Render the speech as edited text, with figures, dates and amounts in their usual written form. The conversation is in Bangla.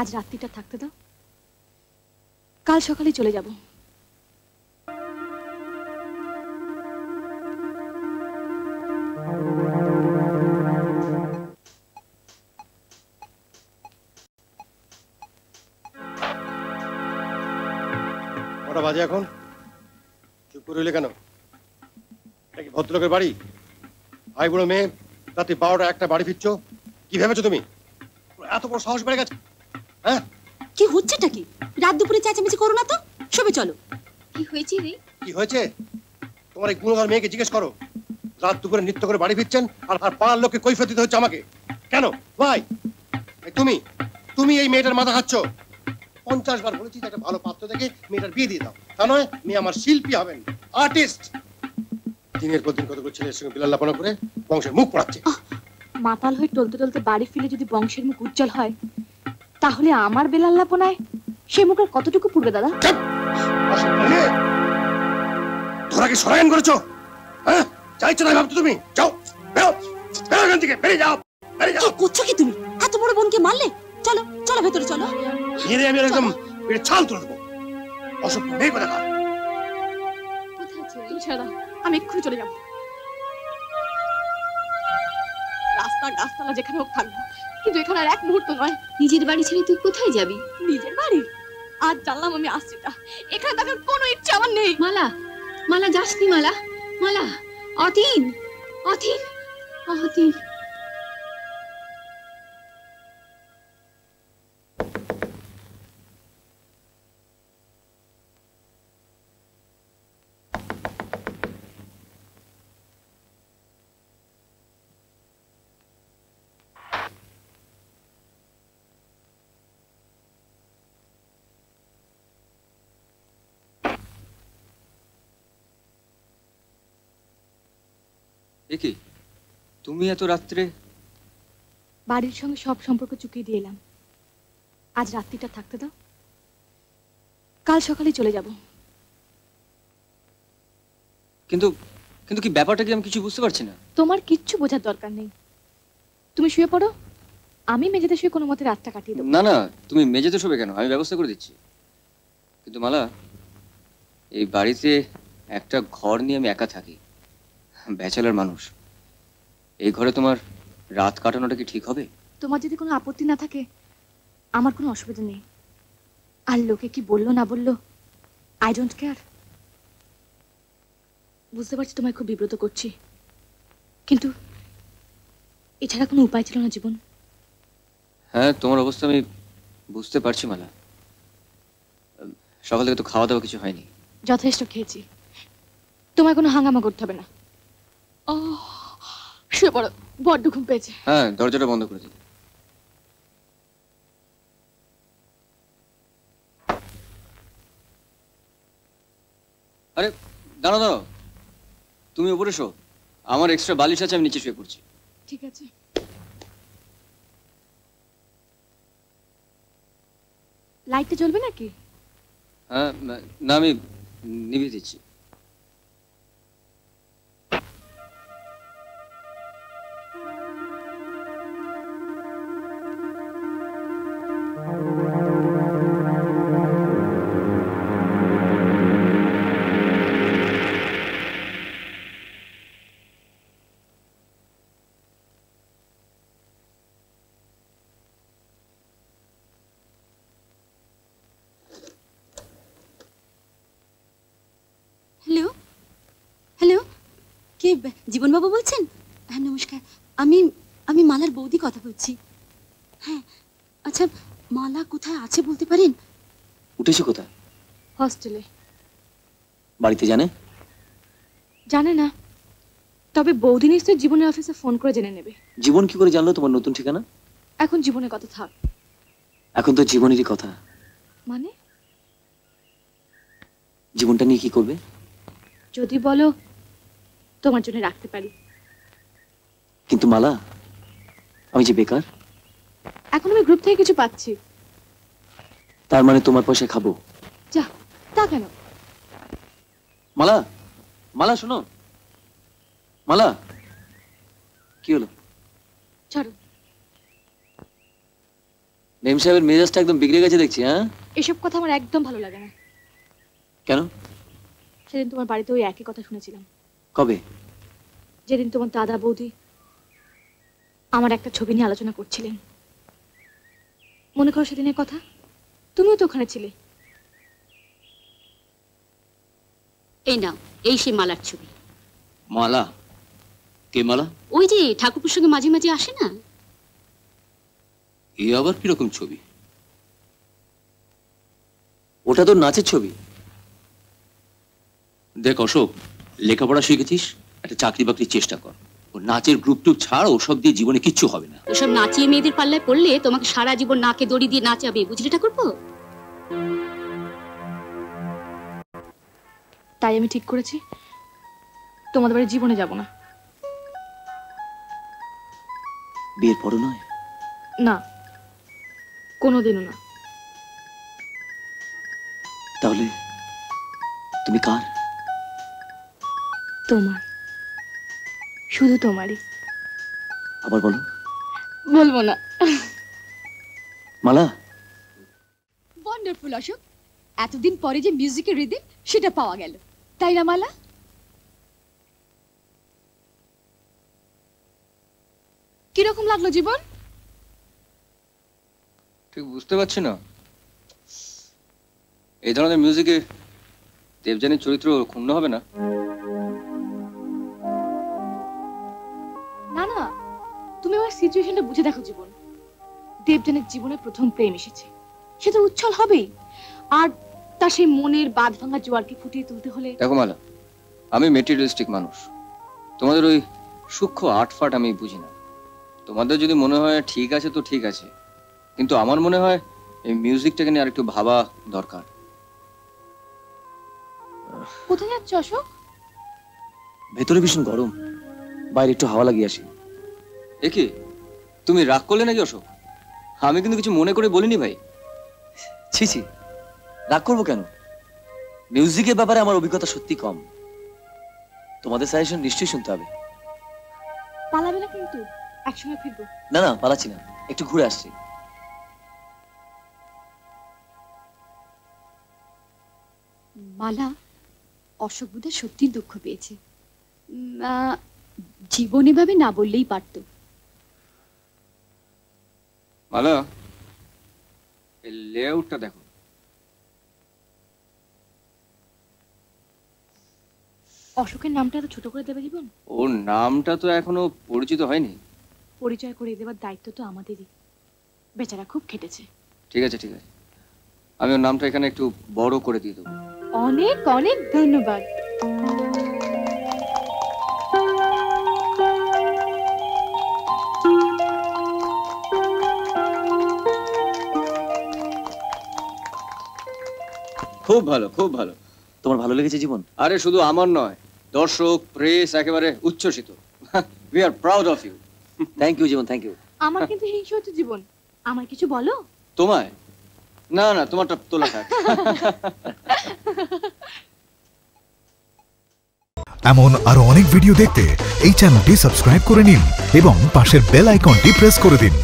আজ রাত্রিটা থাকতে দাও, কাল সকালে চলে যাব। কটা বাজে এখন? চুপ করে রইলে কেন? এটা কি ভদ্রলোকের বাড়ি? ভাই বুড়ো মেয়ে রাত্রি 12টা 1টা বাড়ি ফিরছো, কি ভেবেছো তুমি? এত বড় সাহস বেড়ে গেছে? হ্যাঁ, কি হচ্ছেটা কি? রাত দুপুরে চেঁচামেচি করো না তো, শোবে চলো। কি হয়েছে রে? কি হয়েছে? তোমার এই গুণগার মেয়েকে জিজ্ঞেস করো। রাত দুপুরে নৃত্য করে বাড়ি ফিরছেন আর পাড়ার লোককে কৈফিয়ত দিতে হচ্ছে আমাকে। কেন ভাই? তুমি তুমি এই মেয়েটার মাথা খাচ্ছ। 50 বার বলেছি একটা ভালো পাত্র দেখে মেয়েটার বিয়ে দিয়ে দাও, তা নয় মেয়ে আমার শিল্পী হবেন, আর্টিস্ট। দিনের পর দিন কতগুলো ছেলের সঙ্গে বিলাল্লাপনা করে বংশের মুখ পড়াচ্ছে। মাতাল হয়ে টলতে টলতে বাড়ি ফিরে যদি বংশের মুখ উজ্জ্বল হয়, তাহলে আমার বেলাল্লাপনায় সে মুখের কতটুকু পূর্বে দাদা? তোরা কি সরায়ন করেছো? হ্যাঁ, চাইছো না ভাবছো তুমি? যাও, বেরো বেরো এখান থেকে, বেরিয়ে যাও, বেরিয়ে যাও। কি করছো কি তুমি? এত বড় বোনকে মারলে? চলো চলো ভেতরে চলো। মেরে আমি একদম পেটে ছাল তুলে দেবো। অসভ্য মেয়ে কথা। কোথায় ছেড়ে ছাড়া আমি এক্ষুনি চলে যাব। রাস্তা গাছতলা যেখানে হোক থাকবো, কিন্তু এখানে আর এক মুহূর্ত নয়। নিজের বাড়ি ছেড়ে তুই কোথায় যাবি? নিজের বাড়ি? আজ জানলাম আমি আসছিটা। এখানে থাকার কোনো ইচ্ছা আমার নেই। মালা, মালা যাসনি মালা, মালা। অতীন, অতীন, অতীন। কি তুমি এত রাত্রে? বাড়ির সঙ্গে সব সম্পর্ক চুকিয়ে দিয়ে এলাম। আজ রাত্রিটা থাকতে দাও, কাল সকালে চলে যাব। কিন্তু কিন্তু কি ব্যাপারটা কি আমি কিছু বুঝতে পারছি না। তোমার কিচ্ছু বোঝার দরকার নেই। তুমি শুয়ে পড়ো, আমি মেঝেতে শুয়ে কোনো মতে রাতটা কাটিয়ে দেবো। না না, তুমি মেঝেতে শোবে কেন? আমি ব্যবস্থা করে দিচ্ছি। কিন্তু মালা, এই বাড়িতে একটা ঘর নিয়ে আমি একা থাকি, ব্যাচেলার মানুষ। এই ঘরে তোমার রাত কাটানোটা কি ঠিক হবে? তোমার যদি কোনো আপত্তি না থাকে আমার কোনো অসুবিধা নেই। আর লোকে কি বললো না বললো, আই ডোন্ট কেয়ার। বুঝতে পারছি তোমায় খুব বিব্রত করছি, কিন্তু এছাড়া কোনো উপায় ছিল না জীবন। হ্যাঁ, তোমার অবস্থা আমি বুঝতে পারছি মালা। সকাল থেকে তো খাওয়া দাওয়া কিছু হয়নি। যথেষ্ট খেয়েছি, তোমায় কোনো হাঙ্গামা করতে হবে না। ও শুয়ে পড়ো, বড্ড ঘুম পেয়েছে। হ্যাঁ, দরজাটা বন্ধ করে দিই। আরে দাঁড়াও দাঁড়াও, তুমি উপরে শো, আমার এক্সট্রা বালিশ আছে, আমি নিচে শুয়ে পড়ছি। ঠিক আছে। লাইটটা জ্বলবে নাকি? হ্যাঁ, না আমি নিভিয়ে দিচ্ছি। হ্যালো, হ্যালো, কে? জীবনবাবু বলছেন? হ্যাঁ নমস্কার, আমি আমি মালার বৌদি কথা বলছি। হ্যাঁ, আচ্ছা মালা কোথায় আছে বলতে পারেন? উঠেছো কোথায়? হস্টেলে। বাড়িতে জানে? জানে না, তবে বৌদি নিশ্চয়ই জীবনের অফিসে ফোন করে জেনে নেবে। জীবন কি করে জানলো তোমার নতুন ঠিকানা? এখন জীবনের কথা থাক। এখন তো জীবনেরই কথা। মানে? জীবনটা নিয়ে কি করবে? যদি বলো তোমার জন্য রাখতে পারি। কিন্তু মালা, আমি যে বেকার। এখন আমি গ্রুপ থেকে কিছু পাচ্ছি। তার মানে তোমার পয়সা খাবো? যা, তা কেন? মালা, মালা শোনো। মালা, কি হলো? ছাড়ো। মেম সাহেবের মেজাজটা একদম বিগড়ে গেছে দেখছি। হ্যাঁ, এসব কথা আমার একদম ভালো লাগে না। কেন? সেদিন তোমার বাড়িতে ওই একই কথা শুনেছিলাম। কবে? যেদিন তোমার দাদা বৌদি আমার একটা ছবি নিয়ে আলোচনা করছিলেন। মনে করো সেদিনের কথা, তুমিও তো ওখানে ছিলে। এই নাও, এই সেই মালার ছবি। মালা? কে মালা? ওই যে ঠাকুরপুর সঙ্গে মাঝে মাঝে আসে না? এ আবার কিরকম ছবি? ওটা তো নাচের ছবি। দেখ অশোক, লেখাপড়া শিখেছিস, একটা চাকরি বাকরির চেষ্টা কর। ও নাচের গ্রুপ টুপ ছাড়, ওসব দিয়ে জীবনে কিচ্ছু হবে না। ওসব নাচিয়ে মেয়েদের পাল্লায় পড়লে তোমাকে সারা জীবন নাকে দড়ি দিয়ে নাচাবে, বুঝলে ঠাকুরপো? তাই আমি ঠিক করেছি তোমাদের বাড়ি জীবনে যাব না। বিয়ের পরও নয়? না, কোনোদিনও না। তাহলে তুমি কার? তোমার, শুধু তোমারই। আবার বলো। বলবো না। মালা, ওয়ান্ডারফুল অশোক, এতদিন পরে যে মিউজিকের রিদিম সেটা পাওয়া গেল, তাই না মালা? কিরকম লাগলো জীবন? ঠিক বুঝতে পারছি না। এই ধরনের মিউজিকে দেবযানীর চরিত্র ক্ষুণ্ণ হবে না? না না, তুমি আমার সিচুয়েশনটা বুঝে দেখো জীবন। দেবযানীর জীবনে প্রথম প্রেম এসেছে, সে তো উচ্ছল হবেই। আর তার সেই মনের বাঁধ ভাঙা জোয়ারকে ফুটিয়ে তুলতে হলে। দেখো মালা, আমি মেটেরিয়ালিস্টিক মানুষ। তোমাদের ওই সূক্ষ্ম আটফাট আমি বুঝি না। তোমাদের যদি মনে হয় ঠিক আছে তো ঠিক আছে, কিন্তু আমার মনে হয় এই মিউজিকটাকে নিয়ে আরেকটু ভাবা দরকার। কোথায় যাচ্ছ অশোক? ভেতরে ভীষণ গরম, বাইরে একটু হাওয়া লাগিয়ে আসি। এ কি, তুমি রাগ করলে নাকি অশোক? আমি কিন্তু কিছু মনে করে বলিনি ভাই। ছি ছি, রাগ করবো কেন? মিউজিকের ব্যাপারে আমার অভিজ্ঞতা সত্যি কম। তোমাদের সাজেশন নিশ্চয়ই শুনতে হবে। পালাবে না কিন্তু, একসঙ্গে ফিরবো। না না, পালাচ্ছি না, একটু ঘুরে আসছি। মালা, অশোক বোধহয় সত্যি দুঃখ পেয়েছে। জীবন এভাবে না বললেই পারতো। মালা, এই লেআউটটা দেখো। অশোকের নামটা এত ছোট করে দেবে জীবন? ওর নামটা তো এখনো পরিচিত হয়নি। পরিচয় করে দেওয়ার দায়িত্ব তো আমাদেরই। বেচারা খুব খেটেছে। ঠিক আছে ঠিক আছে, আমি ওর নামটা এখানে একটু বড় করে দিয়ে দেবো। অনেক অনেক ধন্যবাদ। খুব ভালো, খুব ভালো। তোমার ভালো লেগেছে জীবন? আরে শুধু আমার নয়, দর্শক প্রেস একেবারে উচ্ছ্বসিত। We are proud of you. Thank you Jiban, thank you. আমার কিন্তু হিংসা হচ্ছে জীবন। আমার কিছু বলো। তোমায়? না না, তোমারটা তোলা থাক। এমন আরো অনেক ভিডিও দেখতে এই চ্যানেলটি সাবস্ক্রাইব করে নিন এবং পাশের বেল আইকনটি প্রেস করে দিন।